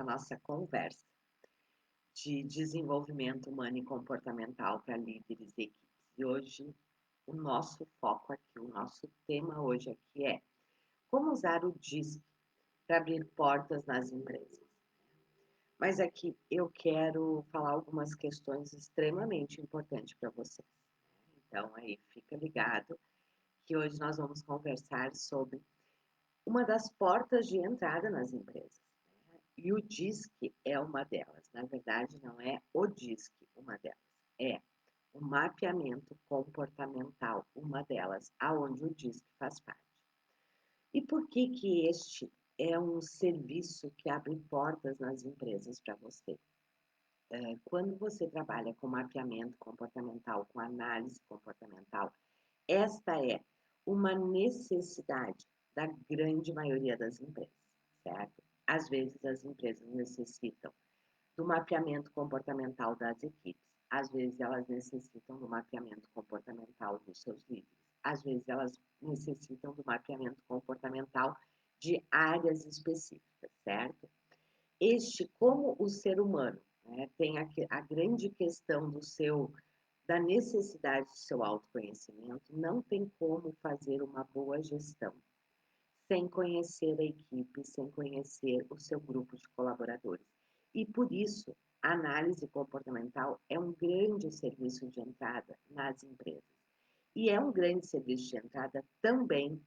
essa nossa conversa de desenvolvimento humano e comportamental para líderes e equipes. E hoje, o nosso foco aqui, o nosso tema hoje aqui é como usar o DISC para abrir portas nas empresas. Mas aqui eu quero falar algumas questões extremamente importantes para vocês. Então, aí fica ligado que hoje nós vamos conversar sobre uma das portas de entrada nas empresas. E o DISC é uma delas. Na verdade, não é o DISC uma delas. É o mapeamento comportamental, uma delas, aonde o DISC faz parte. E por que este é um serviço que abre portas nas empresas para você? Quando você trabalha com mapeamento comportamental, com análise comportamental, esta é uma necessidade da grande maioria das empresas, certo? Às vezes as empresas necessitam do mapeamento comportamental das equipes, às vezes elas necessitam do mapeamento comportamental dos seus líderes, às vezes elas necessitam do mapeamento comportamental de áreas específicas, certo? Como o ser humano, né, tem a grande questão da necessidade do seu autoconhecimento, não tem como fazer uma boa gestão sem conhecer a equipe, sem conhecer o seu grupo de colaboradores. E por isso, a análise comportamental é um grande serviço de entrada nas empresas. E é um grande serviço de entrada também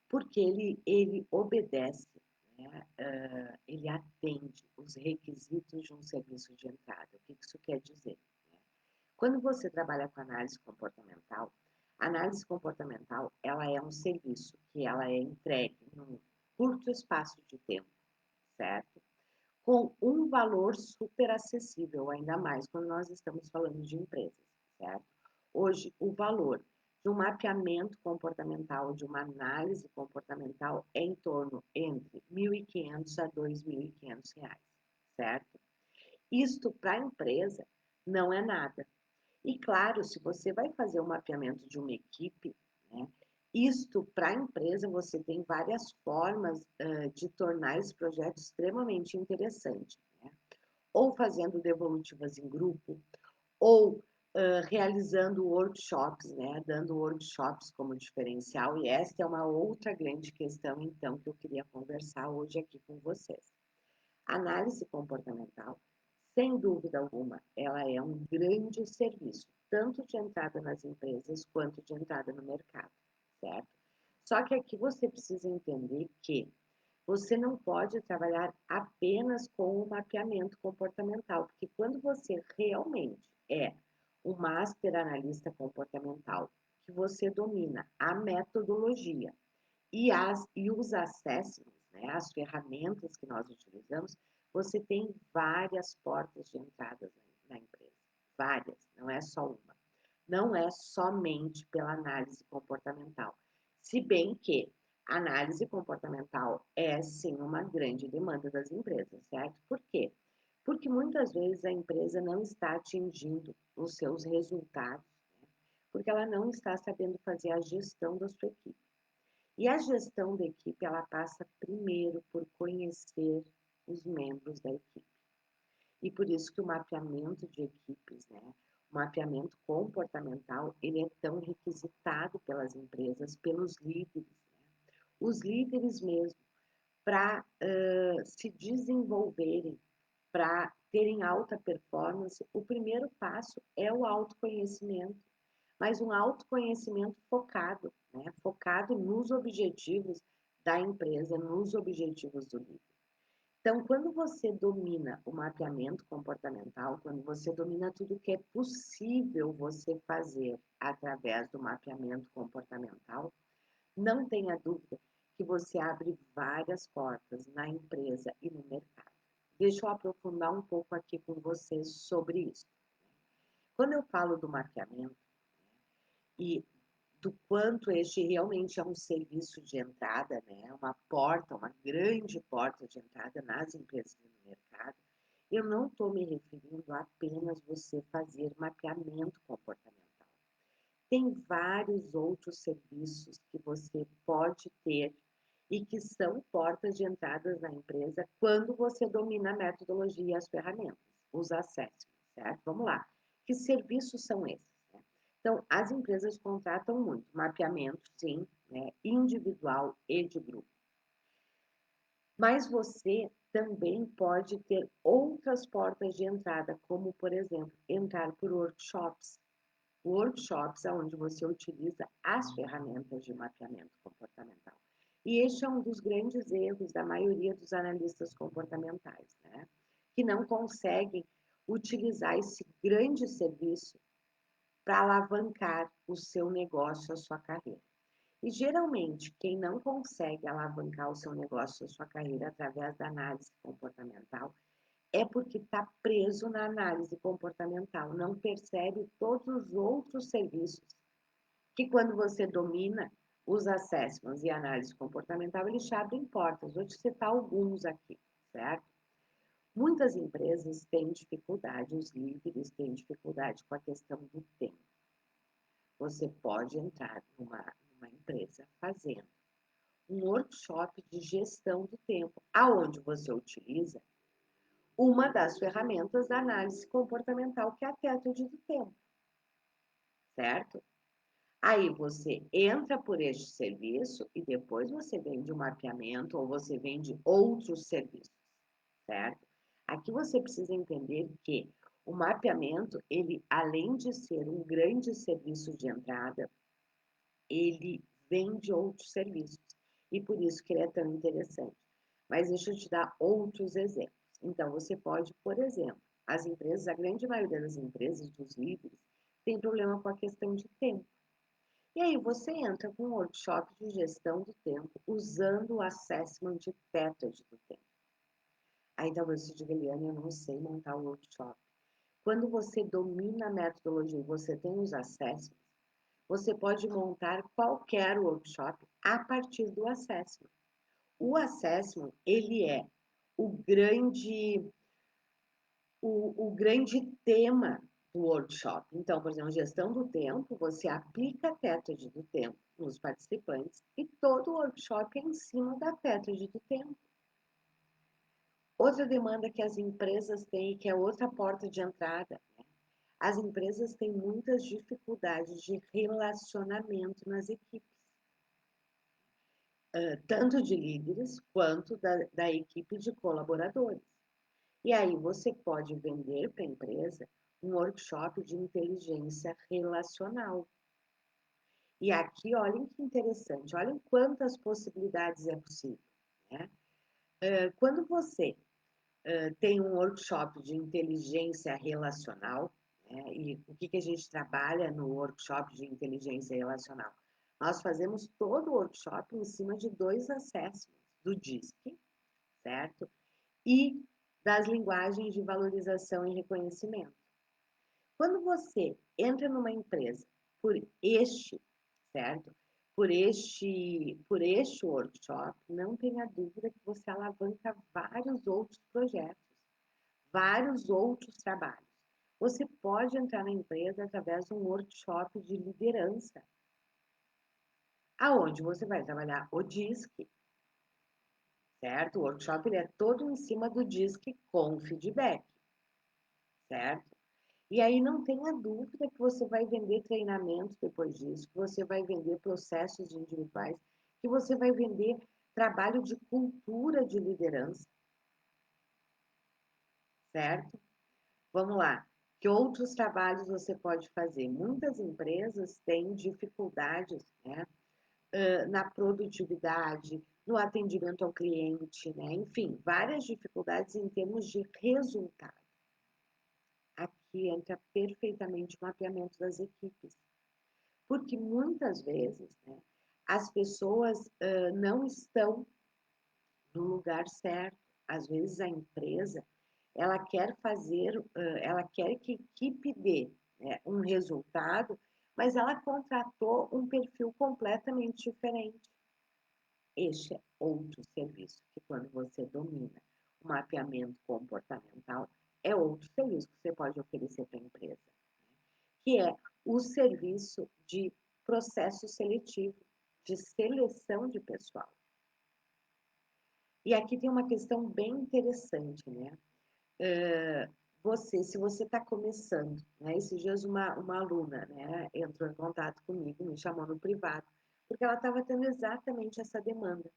porque ele obedece, né, ele atende os requisitos de um serviço de entrada. O que isso quer dizer? Né? Quando você trabalha com a análise comportamental ela é um serviço que ela é entregue num curto espaço de tempo, certo? Com um valor super acessível, ainda mais quando nós estamos falando de empresas, certo? Hoje, o valor de um mapeamento comportamental, de uma análise comportamental, é em torno entre R$ 1.500 a R$ 2.500, certo? Isto para a empresa não é nada. E claro, se você vai fazer o mapeamento de uma equipe, né, isto para a empresa você tem várias formas de tornar esse projeto extremamente interessante, né? Ou fazendo devolutivas em grupo, ou realizando workshops, né, dando workshops como diferencial, e esta é uma outra grande questão, então, que eu queria conversar hoje aqui com vocês. Análise comportamental, sem dúvida alguma, ela é um grande serviço, tanto de entrada nas empresas quanto de entrada no mercado, certo? Só que aqui você precisa entender que você não pode trabalhar apenas com o mapeamento comportamental, porque quando você realmente é um master analista comportamental, que você domina a metodologia e os assessments, né, as ferramentas que nós utilizamos, você tem várias portas de entrada na empresa. Várias, não é só uma. Não é somente pela análise comportamental. Se bem que a análise comportamental é, sim, uma grande demanda das empresas, certo? Por quê? Porque muitas vezes a empresa não está atingindo os seus resultados, né? Porque ela não está sabendo fazer a gestão da sua equipe. E a gestão da equipe, ela passa primeiro por conhecer os membros da equipe. E por isso que o mapeamento de equipes, né, o mapeamento comportamental, ele é tão requisitado pelas empresas, pelos líderes, né? Os líderes mesmo, para se desenvolverem, para terem alta performance, o primeiro passo é o autoconhecimento, mas um autoconhecimento focado, né? Focado nos objetivos da empresa, nos objetivos do líder. Então, quando você domina o mapeamento comportamental, quando você domina tudo que é possível você fazer através do mapeamento comportamental, não tenha dúvida que você abre várias portas na empresa e no mercado. Deixa eu aprofundar um pouco aqui com vocês sobre isso. Quando eu falo do mapeamento e do quanto este realmente é um serviço de entrada, né, uma porta, uma grande porta de entrada nas empresas e no mercado, eu não estou me referindo a apenas você fazer mapeamento comportamental. Tem vários outros serviços que você pode ter e que são portas de entradas na empresa quando você domina a metodologia e as ferramentas, os assessments, certo? Vamos lá. Que serviços são esses? Né? Então, as empresas contratam muito mapeamento, sim, né, individual e de grupo. Mas você também pode ter outras portas de entrada, como, por exemplo, entrar por workshops. Workshops onde você utiliza as ferramentas de mapeamento comportamental. E este é um dos grandes erros da maioria dos analistas comportamentais, né? Que não conseguem utilizar esse grande serviço para alavancar o seu negócio, a sua carreira. E geralmente, quem não consegue alavancar o seu negócio, a sua carreira através da análise comportamental, é porque está preso na análise comportamental, não percebe todos os outros serviços que quando você domina os assessments e análise comportamental, eles te abrem portas. Vou te citar alguns aqui, certo? Muitas empresas têm dificuldade, os líderes têm dificuldade com a questão do tempo. Você pode entrar numa empresa fazendo um workshop de gestão do tempo, aonde você utiliza uma das ferramentas da análise comportamental, que é a Tetrade do tempo, certo? Aí você entra por este serviço e depois você vende o mapeamento ou você vende outros serviços, certo? Aqui você precisa entender que o mapeamento, ele, além de ser um grande serviço de entrada, ele vende outros serviços. E por isso que ele é tão interessante. Mas deixa eu te dar outros exemplos. Então, você pode, por exemplo, as empresas, a grande maioria das empresas, dos líderes, tem problema com a questão de tempo. E aí você entra com um workshop de gestão do tempo, usando o assessment de Tetrade do tempo. Aí talvez você diga, Eliane, eu não sei montar o workshop. Quando você domina a metodologia e você tem os assessments, você pode montar qualquer workshop a partir do assessment. O assessment, ele é o grande, o grande tema do workshop. Então, por exemplo, gestão do tempo, você aplica a Tetrade do tempo nos participantes e todo o workshop é em cima da Tetrade do tempo. Outra demanda que as empresas têm, que é outra porta de entrada, né? As empresas têm muitas dificuldades de relacionamento nas equipes, tanto de líderes quanto da equipe de colaboradores. E aí você pode vender para a empresa um workshop de inteligência relacional. E aqui, olhem que interessante, olhem quantas possibilidades é possível, né? Quando você tem um workshop de inteligência relacional, né? E o que a gente trabalha no workshop de inteligência relacional? Nós fazemos todo o workshop em cima de 2 assessments, do DISC, certo? E das linguagens de valorização e reconhecimento. Quando você entra numa empresa por este, certo? Por este workshop, não tenha dúvida que você alavanca vários outros projetos, vários outros trabalhos. Você pode entrar na empresa através de um workshop de liderança, aonde você vai trabalhar o DISC, certo? O workshop ele é todo em cima do DISC com feedback, certo? E aí não tenha dúvida que você vai vender treinamentos depois disso, que você vai vender processos individuais, que você vai vender trabalho de cultura de liderança, certo? Vamos lá. Que outros trabalhos você pode fazer? Muitas empresas têm dificuldades, né, na produtividade, no atendimento ao cliente, né? Enfim, várias dificuldades em termos de resultado. Aqui entra perfeitamente o mapeamento das equipes. Porque muitas vezes, né, as pessoas não estão no lugar certo. Às vezes a empresa, ela quer fazer, ela quer que a equipe dê, né, um resultado, mas ela contratou um perfil completamente diferente. Este é outro serviço que quando você domina o mapeamento comportamental, é outro serviço que você pode oferecer para a empresa, que é o serviço de processo seletivo, de seleção de pessoal. E aqui tem uma questão bem interessante, né? Se você está começando, né? Esses dias uma aluna, né, entrou em contato comigo, me chamou no privado, porque ela estava tendo exatamente essa demanda.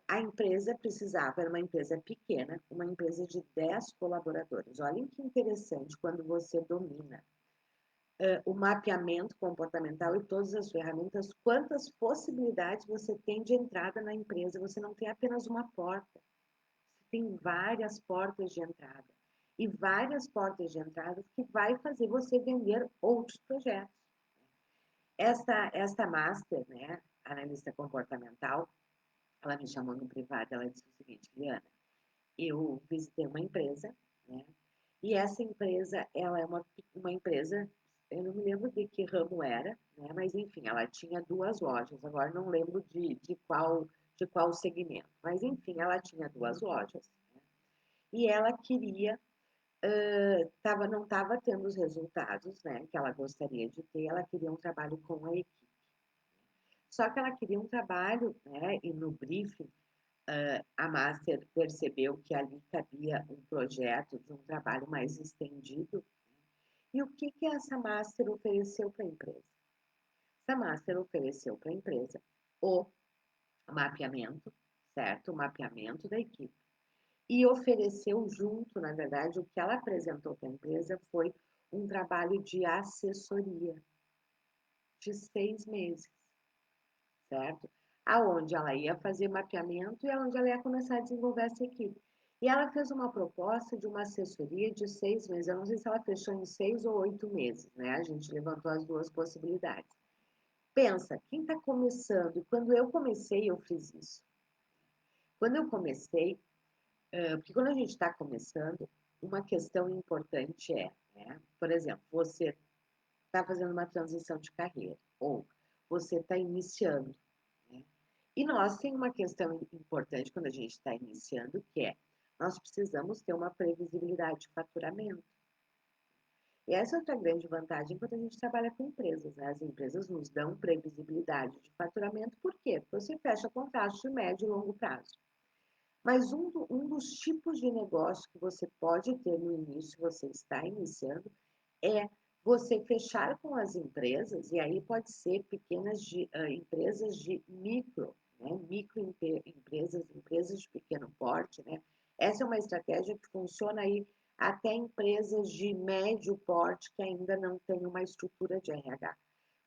A empresa precisava, era uma empresa pequena, uma empresa de 10 colaboradores. Olhem que interessante quando você domina o mapeamento comportamental e todas as ferramentas, quantas possibilidades você tem de entrada na empresa. Você não tem apenas uma porta, você tem várias portas de entrada. E várias portas de entrada que vai fazer você vender outros projetos. Esta master, né, analista comportamental, ela me chamou no privado, ela disse o seguinte: Liana, eu visitei uma empresa, né? E essa empresa, ela é uma empresa, eu não me lembro de que ramo era, né? Mas enfim, ela tinha duas lojas, agora não lembro de qual segmento, mas enfim, ela tinha duas lojas, né? E ela queria, não estava tendo os resultados, né, que ela gostaria de ter, ela queria um trabalho com a equipe. Só que ela queria um trabalho, né, e no briefing a Master percebeu que ali cabia um projeto de um trabalho mais estendido. E o que essa Master ofereceu para a empresa? Essa Master ofereceu para a empresa o mapeamento, certo? O mapeamento da equipe. E ofereceu junto, na verdade, o que ela apresentou para a empresa foi um trabalho de assessoria de 6 meses, certo? Aonde ela ia fazer mapeamento e aonde ela ia começar a desenvolver essa equipe. E ela fez uma proposta de uma assessoria de 6 meses. Eu não sei se ela fechou em 6 ou 8 meses, né? A gente levantou as duas possibilidades. Pensa, quem está começando, e quando eu comecei, eu fiz isso. Quando eu comecei, porque quando a gente está começando, uma questão importante é, né? Por exemplo, você está fazendo uma transição de carreira, ou você está iniciando, né? E nós tem uma questão importante quando a gente está iniciando, que é nós precisamos ter uma previsibilidade de faturamento. E essa é outra grande vantagem quando a gente trabalha com empresas, né? As empresas nos dão previsibilidade de faturamento, por quê? Porque você fecha contratos de médio e longo prazo. Mas um dos tipos de negócio que você pode ter no início, você está iniciando, é você fechar com as empresas, e aí pode ser empresas de microempresas, empresas de pequeno porte, né? Essa é uma estratégia que funciona aí até empresas de médio porte que ainda não têm uma estrutura de RH.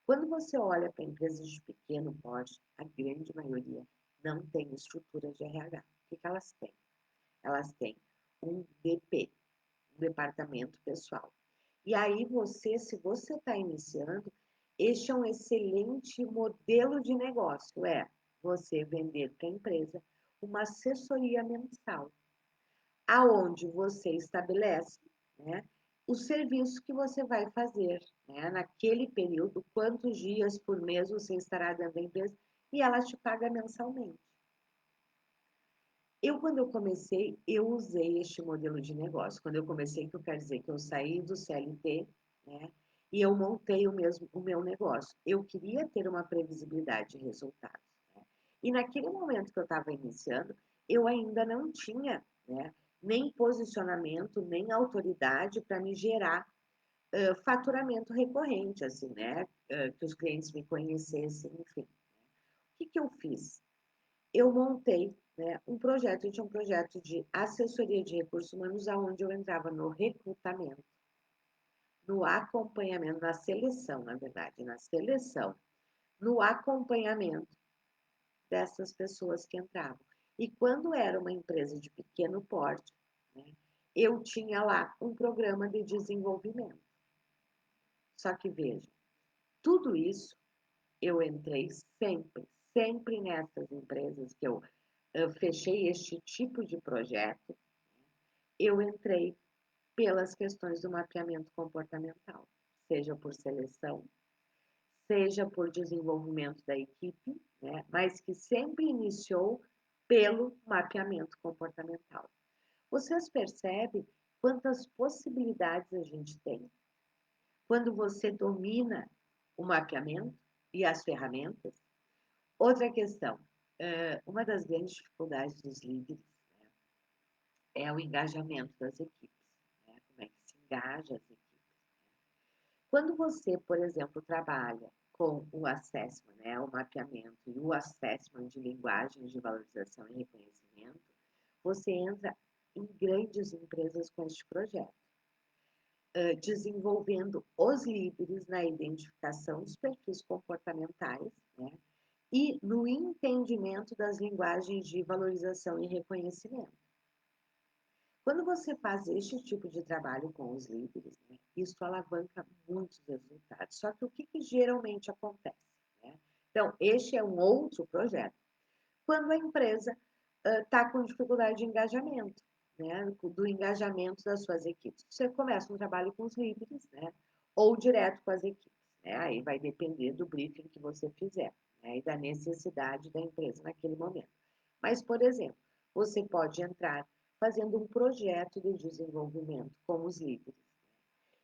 Quando você olha para empresas de pequeno porte, a grande maioria não tem estrutura de RH. O que elas têm? Elas têm um DP, um departamento pessoal. E aí se você está iniciando, este é um excelente modelo de negócio, você vender para a empresa uma assessoria mensal, aonde você estabelece, né, o serviço que você vai fazer, né, naquele período, quantos dias por mês você estará dentro da empresa, e ela te paga mensalmente. Quando eu comecei, eu usei este modelo de negócio. Quando eu comecei, que eu quero dizer que eu saí do CLT, né? E eu montei o meu negócio. Eu queria ter uma previsibilidade de resultados, né? E naquele momento que eu estava iniciando, eu ainda não tinha, né, nem posicionamento, nem autoridade para me gerar faturamento recorrente, assim, né? Que os clientes me conhecessem, enfim. O que eu fiz? Eu montei, né, eu tinha um projeto de assessoria de recursos humanos, onde eu entrava no recrutamento, no acompanhamento, na seleção, na verdade, na seleção, no acompanhamento dessas pessoas que entravam. E quando era uma empresa de pequeno porte, né, eu tinha lá um programa de desenvolvimento. Só que veja, tudo isso eu entrei sempre nessas empresas que eu fechei este tipo de projeto, eu entrei pelas questões do mapeamento comportamental, seja por seleção, seja por desenvolvimento da equipe, né, mas que sempre iniciou pelo mapeamento comportamental. Vocês percebem quantas possibilidades a gente tem quando você domina o mapeamento e as ferramentas? Outra questão, Uma das grandes dificuldades dos líderes, né, é o engajamento das equipes, né? Como é que se engaja as equipes. Quando você, por exemplo, trabalha com o assessment, né, o mapeamento e o assessment de linguagens de valorização e reconhecimento, você entra em grandes empresas com este projeto, desenvolvendo os líderes na identificação dos perfis comportamentais, né, e no entendimento das linguagens de valorização e reconhecimento. Quando você faz este tipo de trabalho com os líderes, né, isso alavanca muitos resultados. Só que o que geralmente acontece? Né? Então, este é um outro projeto. Quando a empresa está com dificuldade de engajamento, né, do engajamento das suas equipes. Você começa um trabalho com os líderes, né, ou direto com as equipes. Né? Aí vai depender do briefing que você fizer, né, e da necessidade da empresa naquele momento. Mas, por exemplo, você pode entrar fazendo um projeto de desenvolvimento com os líderes,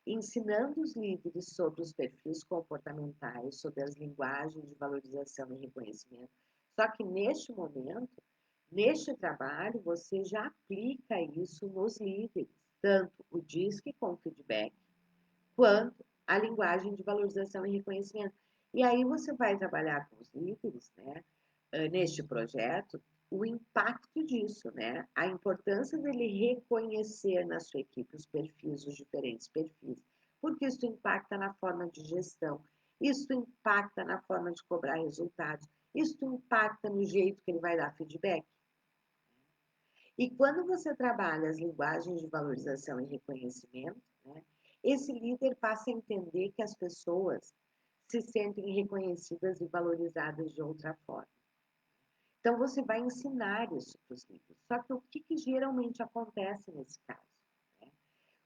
ensinando os líderes sobre os perfis comportamentais, sobre as linguagens de valorização e reconhecimento. Só que neste momento, neste trabalho, você já aplica isso nos líderes, tanto o DISC com feedback, quanto a linguagem de valorização e reconhecimento. E aí você vai trabalhar com os líderes, né, neste projeto, o impacto disso, né? A importância dele reconhecer na sua equipe os perfis, os diferentes perfis, porque isso impacta na forma de gestão, isso impacta na forma de cobrar resultados, isso impacta no jeito que ele vai dar feedback. E quando você trabalha as linguagens de valorização e reconhecimento, né, esse líder passa a entender que as pessoas se sentem reconhecidas e valorizadas de outra forma. Então, você vai ensinar isso para os líderes. Só que o que geralmente acontece nesse caso? Né?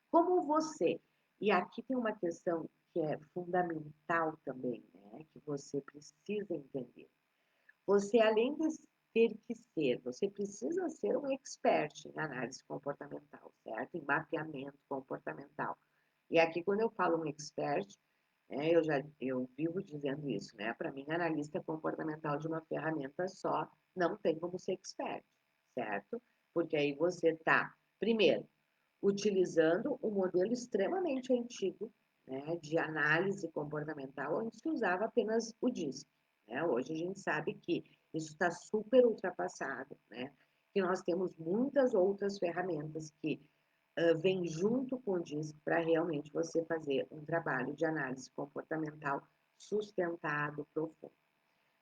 Como você, e aqui tem uma questão que é fundamental também, né, que você precisa entender. Você, além de ter que ser, você precisa ser um expert em análise comportamental, certo? Em mapeamento comportamental. E aqui, quando eu falo um expert, né, eu vivo dizendo isso, né? Para mim, analista comportamental de uma ferramenta só não tem como ser expert, certo? Porque aí você está, primeiro, utilizando um modelo extremamente antigo, né, de análise comportamental, onde se usava apenas o DISC. Né? Hoje a gente sabe que isso está super ultrapassado, né? Que nós temos muitas outras ferramentas que vêm junto com o DISC para realmente você fazer um trabalho de análise comportamental sustentado, profundo.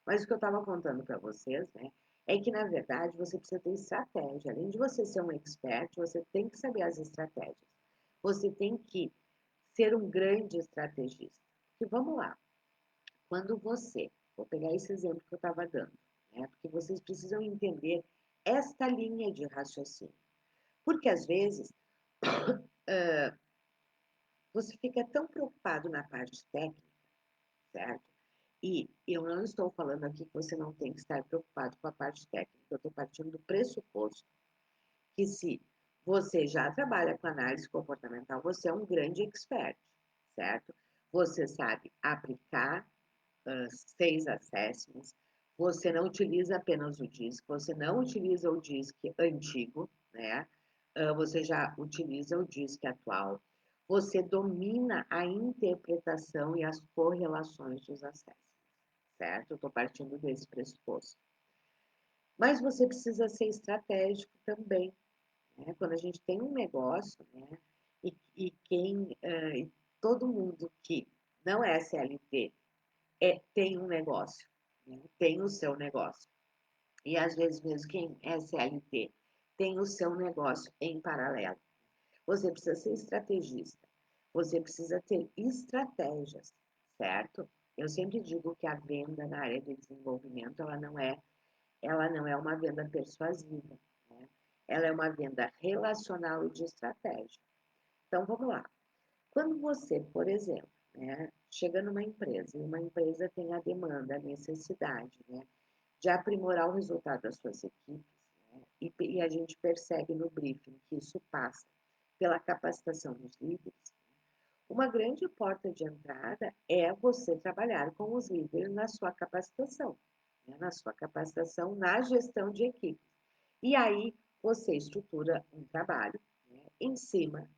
Mas o que eu estava contando para vocês, né, é que, na verdade, você precisa ter estratégia. Além de você ser um expert, você tem que saber as estratégias. Você tem que ser um grande estrategista. E vamos lá, quando você, vou pegar esse exemplo que eu estava dando, né, porque vocês precisam entender esta linha de raciocínio. Porque, às vezes, você fica tão preocupado na parte técnica, certo? E eu não estou falando aqui que você não tem que estar preocupado com a parte técnica, eu estou partindo do pressuposto que se você já trabalha com análise comportamental, você é um grande expert, certo? Você sabe aplicar 6 assessments, você não utiliza apenas o DISC, você não utiliza o DISC antigo, né? Você já utiliza o DISC atual, você domina a interpretação e as correlações dos assessments, certo? Eu estou partindo desse pressuposto. Mas você precisa ser estratégico também, né? Quando a gente tem um negócio, né? E todo mundo que não é CLT tem um negócio, né? Tem o seu negócio. E às vezes mesmo quem é CLT tem o seu negócio em paralelo. Você precisa ser estrategista. Você precisa ter estratégias, certo? Eu sempre digo que a venda na área de desenvolvimento, ela não é uma venda persuasiva, né? Ela é uma venda relacional e de estratégia. Então, vamos lá. Quando você, por exemplo, né, chega numa empresa e uma empresa tem a demanda, a necessidade, né, de aprimorar o resultado das suas equipes, né, e a gente percebe no briefing que isso passa pela capacitação dos líderes, uma grande porta de entrada é você trabalhar com os líderes na sua capacitação. né, na sua capacitação na gestão de equipes. E aí você estrutura um trabalho, né, em cima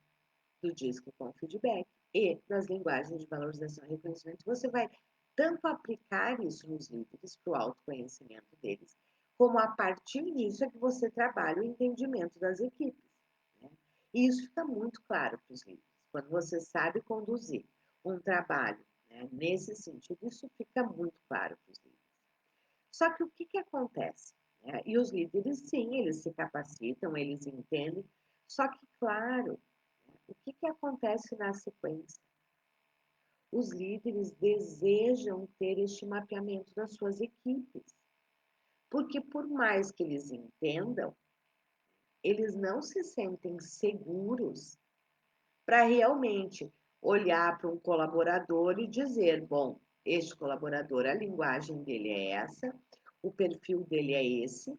do disco com feedback e das linguagens de valorização e reconhecimento. Você vai tanto aplicar isso nos líderes para o autoconhecimento deles, como a partir disso é que você trabalha o entendimento das equipes. Né? E isso fica muito claro para os líderes. Quando você sabe conduzir um trabalho, né, nesse sentido, isso fica muito claro para os líderes. Só que o que acontece? Né? E os líderes, sim, eles se capacitam, eles entendem, só que, claro, o que acontece na sequência? Os líderes desejam ter este mapeamento das suas equipes, porque por mais que eles entendam, eles não se sentem seguros para realmente olhar para um colaborador e dizer, bom, este colaborador, a linguagem dele é essa, o perfil dele é esse,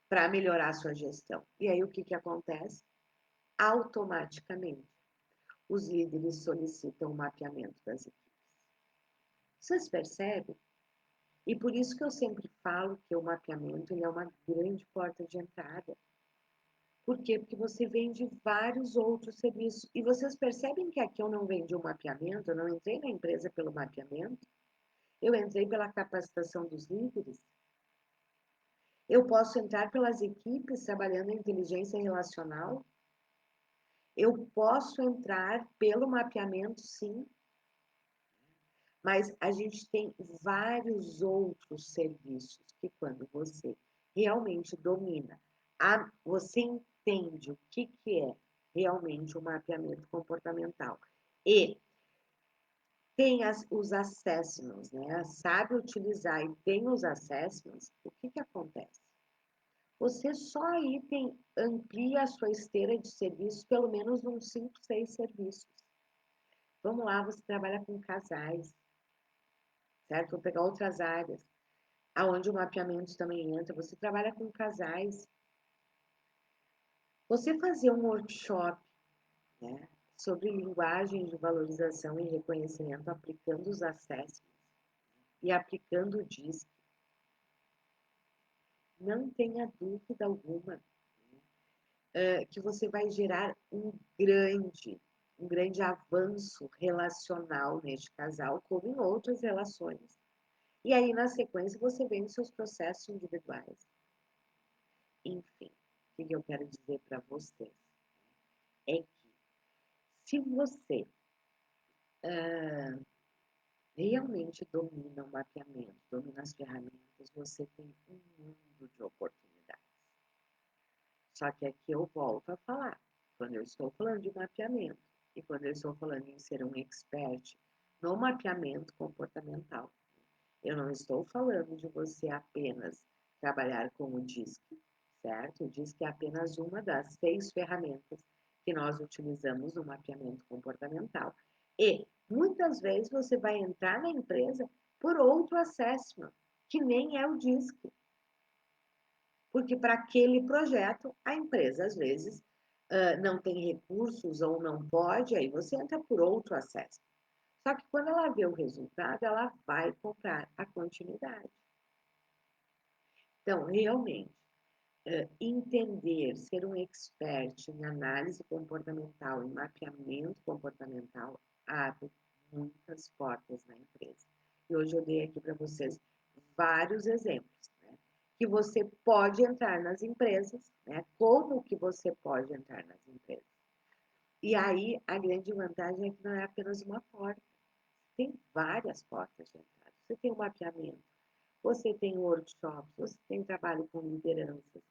para melhorar a sua gestão. E aí o que acontece? Automaticamente, os líderes solicitam o mapeamento das equipes. Vocês percebem? E por isso que eu sempre falo que o mapeamento ele é uma grande porta de entrada. Por quê? Porque você vende vários outros serviços. E vocês percebem que aqui eu não vendi o mapeamento, eu não entrei na empresa pelo mapeamento, eu entrei pela capacitação dos líderes. Eu posso entrar pelas equipes trabalhando em inteligência relacional. Eu posso entrar pelo mapeamento, sim, mas a gente tem vários outros serviços que quando você realmente domina, você entende o que é realmente o mapeamento comportamental e tem os assessments, né? Sabe utilizar e tem os assessments, o que acontece? Você só aí amplia a sua esteira de serviços, pelo menos uns 5, 6 serviços. Vamos lá, você trabalha com casais, certo? Vou pegar outras áreas, aonde o mapeamento também entra. Você trabalha com casais. Você fazer um workshop, né, sobre linguagem de valorização e reconhecimento, aplicando os assessments e aplicando o DISC, não tenha dúvida alguma, né, que você vai gerar um grande avanço relacional neste casal, como em outras relações. E aí, na sequência, você vem os seus processos individuais. Enfim, o que eu quero dizer para vocês é que se você realmente domina o mapeamento, domina as ferramentas, você tem um mundo de oportunidades. Só que aqui eu volto a falar, quando eu estou falando de mapeamento e quando eu estou falando em ser um expert no mapeamento comportamental, eu não estou falando de você apenas trabalhar com o DISC, certo? O DISC é apenas uma das 6 ferramentas que nós utilizamos no mapeamento comportamental. E muitas vezes você vai entrar na empresa por outro assessment, que nem é o DISC. Porque para aquele projeto, a empresa às vezes não tem recursos ou não pode, aí você entra por outro assessment. Só que quando ela vê o resultado, ela vai comprar a continuidade. Então, realmente, entender, ser um expert em análise comportamental, em mapeamento comportamental, abre muitas portas na empresa. E hoje eu dei aqui para vocês vários exemplos, né, que você pode entrar nas empresas, né, como que você pode entrar nas empresas. E aí, a grande vantagem é que não é apenas uma porta, tem várias portas de entrada. Você tem o mapeamento, você tem workshops, você tem trabalho com lideranças,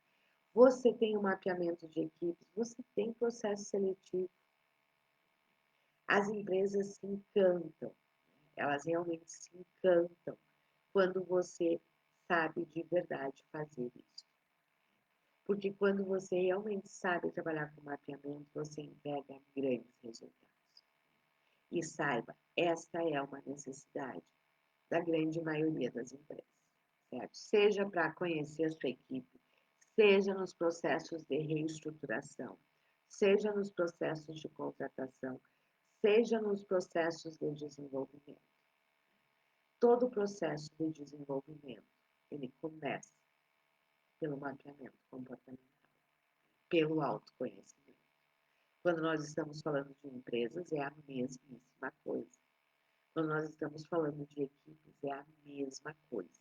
você tem o mapeamento de equipes, você tem processo seletivo. As empresas se encantam, elas realmente se encantam quando você sabe de verdade fazer isso. Porque quando você realmente sabe trabalhar com mapeamento, você entrega grandes resultados. E saiba, esta é uma necessidade da grande maioria das empresas, certo? Seja para conhecer a sua equipe, seja nos processos de reestruturação, seja nos processos de contratação, seja nos processos de desenvolvimento. todo o processo de desenvolvimento, ele começa pelo mapeamento comportamental, pelo autoconhecimento. Quando nós estamos falando de empresas, é a mesmíssima coisa. Quando nós estamos falando de equipes, é a mesma coisa,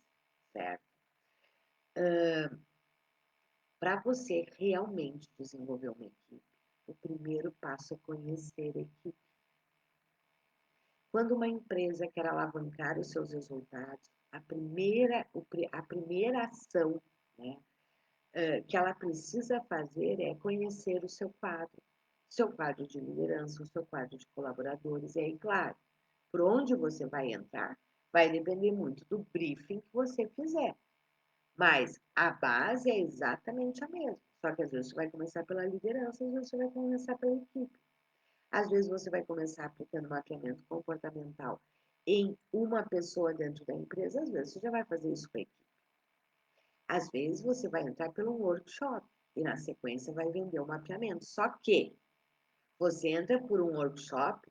certo? Para você realmente desenvolver uma equipe, o primeiro passo é conhecer a equipe. Quando uma empresa quer alavancar os seus resultados, a primeira ação, né, que ela precisa fazer é conhecer o seu quadro de liderança, o seu quadro de colaboradores. E aí, claro, por onde você vai entrar vai depender muito do briefing que você fizer. Mas a base é exatamente a mesma. Só que às vezes você vai começar pela liderança, às vezes você vai começar pela equipe. Às vezes você vai começar aplicando mapeamento comportamental em uma pessoa dentro da empresa, às vezes você já vai fazer isso com a equipe. Às vezes você vai entrar pelo workshop e na sequência vai vender o mapeamento. Só que você entra por um workshop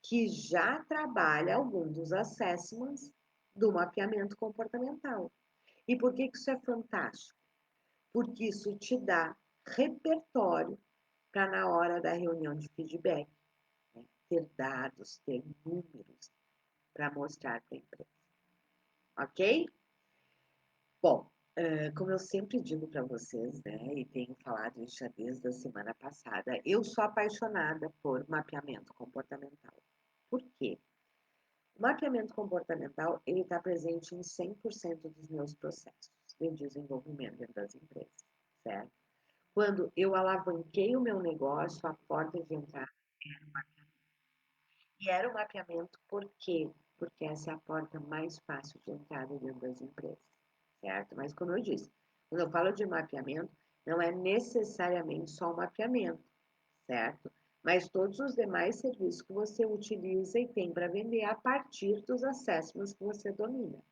que já trabalha algum dos assessments do mapeamento comportamental. E por que isso é fantástico? Porque isso te dá repertório para na hora da reunião de feedback, né, ter dados, ter números para mostrar para a empresa. Ok? Bom, como eu sempre digo para vocês, né, e tenho falado isso já desde a semana passada, eu sou apaixonada por mapeamento comportamental. Por quê? O mapeamento comportamental, ele está presente em 100% dos meus processos de desenvolvimento dentro das empresas, certo? Quando eu alavanquei o meu negócio, a porta de entrada era o mapeamento. E era o mapeamento por quê? Porque essa é a porta mais fácil de entrada dentro das empresas, certo? Mas como eu disse, quando eu falo de mapeamento, não é necessariamente só o mapeamento, certo? Mas todos os demais serviços que você utiliza e tem para vender a partir dos assessments que você domina.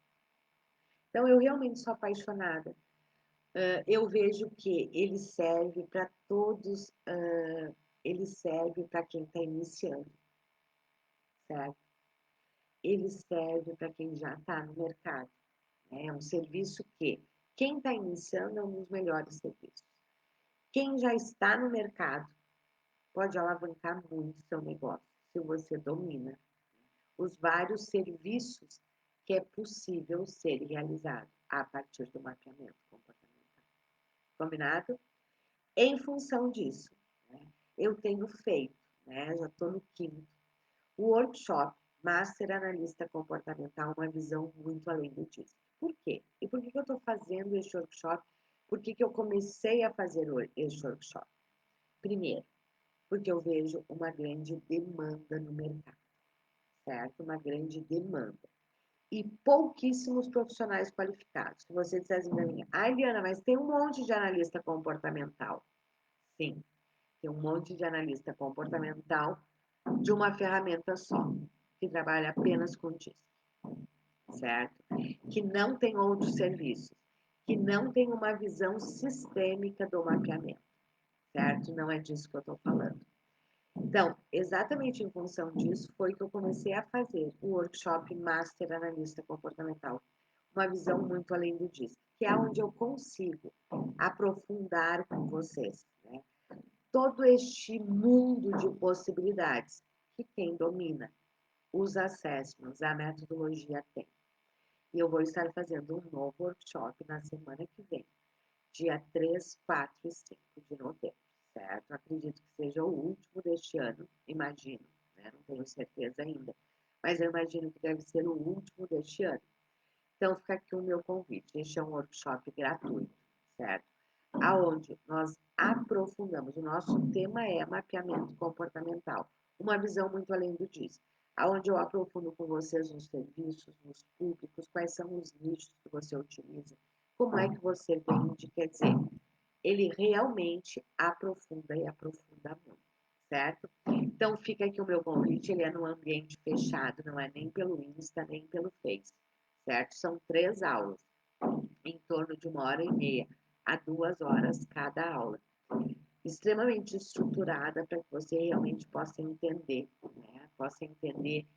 Então, eu realmente sou apaixonada. Eu vejo que ele serve para todos, ele serve para quem está iniciando, certo? Ele serve para quem já está no mercado, né? É um serviço que quem está iniciando é um dos melhores serviços. Quem já está no mercado pode alavancar muito seu negócio, se você domina os vários serviços que é possível ser realizado a partir do mapeamento comportamental. Combinado? Em função disso, né, eu tenho feito, né, já estou no quinto, o workshop Master Analista Comportamental, uma visão muito além do disso. Por quê? E por que eu estou fazendo este workshop? Por que eu comecei a fazer este workshop? Primeiro, porque eu vejo uma grande demanda no mercado, certo? Uma grande demanda. E pouquíssimos profissionais qualificados. Se você dissesse para mim, Eliana, mas tem um monte de analista comportamental. Sim, tem um monte de analista comportamental de uma ferramenta só, que trabalha apenas com DISC, certo? Que não tem outros serviços, que não tem uma visão sistêmica do mapeamento, certo? Não é disso que eu estou falando. Então, exatamente em função disso, foi que eu comecei a fazer o workshop Master Analista Comportamental. Uma visão muito além do DISC, que é onde eu consigo aprofundar com vocês, né, todo este mundo de possibilidades que quem domina os assessments, a metodologia tem. E eu vou estar fazendo um novo workshop na semana que vem, dia 3, 4 e 5 de novembro, certo? Acredito que seja o último deste ano, imagino, né? Não tenho certeza ainda, mas eu imagino que deve ser o último deste ano. Então, fica aqui o meu convite. Este é um workshop gratuito, certo? Aonde nós aprofundamos. O nosso tema é mapeamento comportamental. Uma visão muito além do disso. Aonde eu aprofundo com vocês nos serviços, nos públicos, quais são os nichos que você utiliza, como é que você vende, quer dizer, ele realmente aprofunda e aprofunda muito, certo? Então, fica aqui o meu convite, ele é num ambiente fechado, não é nem pelo Insta, nem pelo Face, certo? São 3 aulas, em torno de 1h30 a 2 horas cada aula. Extremamente estruturada para que você realmente possa entender, né? Possa entender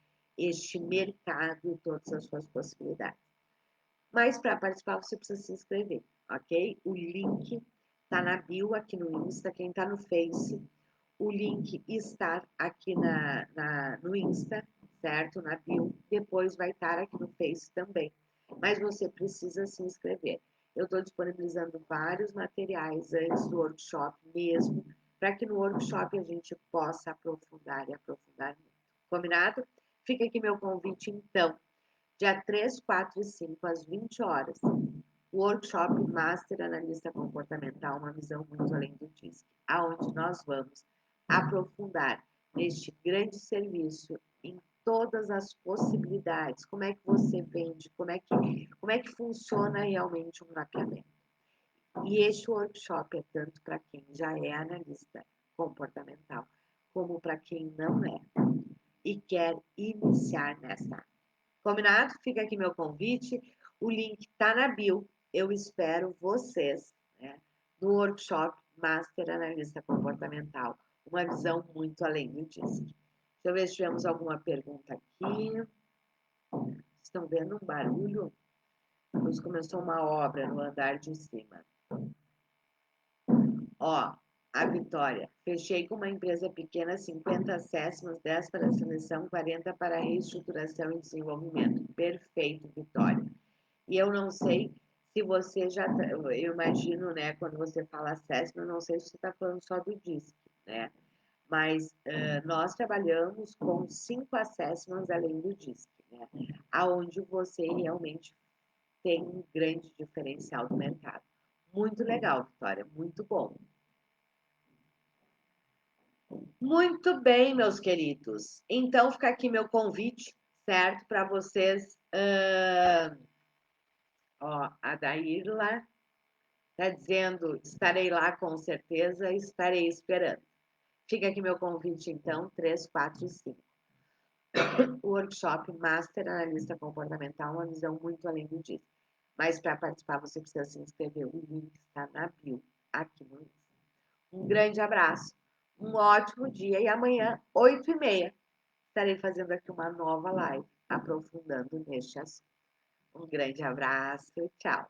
este mercado e todas as suas possibilidades. Mas para participar você precisa se inscrever, ok? O link está na bio aqui no Insta, quem está no Face, o link está aqui no Insta, certo? Na bio, depois vai estar aqui no Face também. Mas você precisa se inscrever. Eu estou disponibilizando vários materiais antes do workshop mesmo, para que no workshop a gente possa aprofundar e aprofundar muito. Combinado? Fica aqui meu convite, então. Dia 3, 4 e 5, às 20 horas. Workshop Master Analista Comportamental, uma visão muito além do DISC, aonde nós vamos aprofundar neste grande serviço em todas as possibilidades, como é que você vende, como é que funciona realmente um mapeamento. E este workshop é tanto para quem já é analista comportamental, como para quem não é e quer iniciar nessa área. Combinado? Fica aqui meu convite. O link está na bio. Eu espero vocês, né, no workshop Master Analista Comportamental. Uma visão muito além do DISC. Deixa eu ver se tivemos alguma pergunta aqui. Estão vendo um barulho? Pois começou uma obra no andar de cima. Ó, a Vitória. Fechei com uma empresa pequena, 50 acessos, 10 para seleção, 40 para reestruturação e desenvolvimento. Perfeito, Vitória. E eu não sei se você já, eu imagino, né, quando você fala assessment, eu não sei se você está falando só do DISC, né? Mas nós trabalhamos com 5 assessments além do DISC, né? Aonde você realmente tem um grande diferencial do mercado. Muito legal, Vitória, muito bom. Muito bem, meus queridos. Então, fica aqui meu convite, certo? Para vocês. Ó, a Daíla está dizendo: estarei lá com certeza, estarei esperando. Fica aqui meu convite, então, 3, 4 e 5. O workshop Master Analista Comportamental, uma visão muito além do DISC. Mas para participar, você precisa se inscrever. O link está na bio, aqui no Insta. Um grande abraço, um ótimo dia e amanhã, 8h30, estarei fazendo aqui uma nova live, aprofundando neste assunto. Um grande abraço, tchau.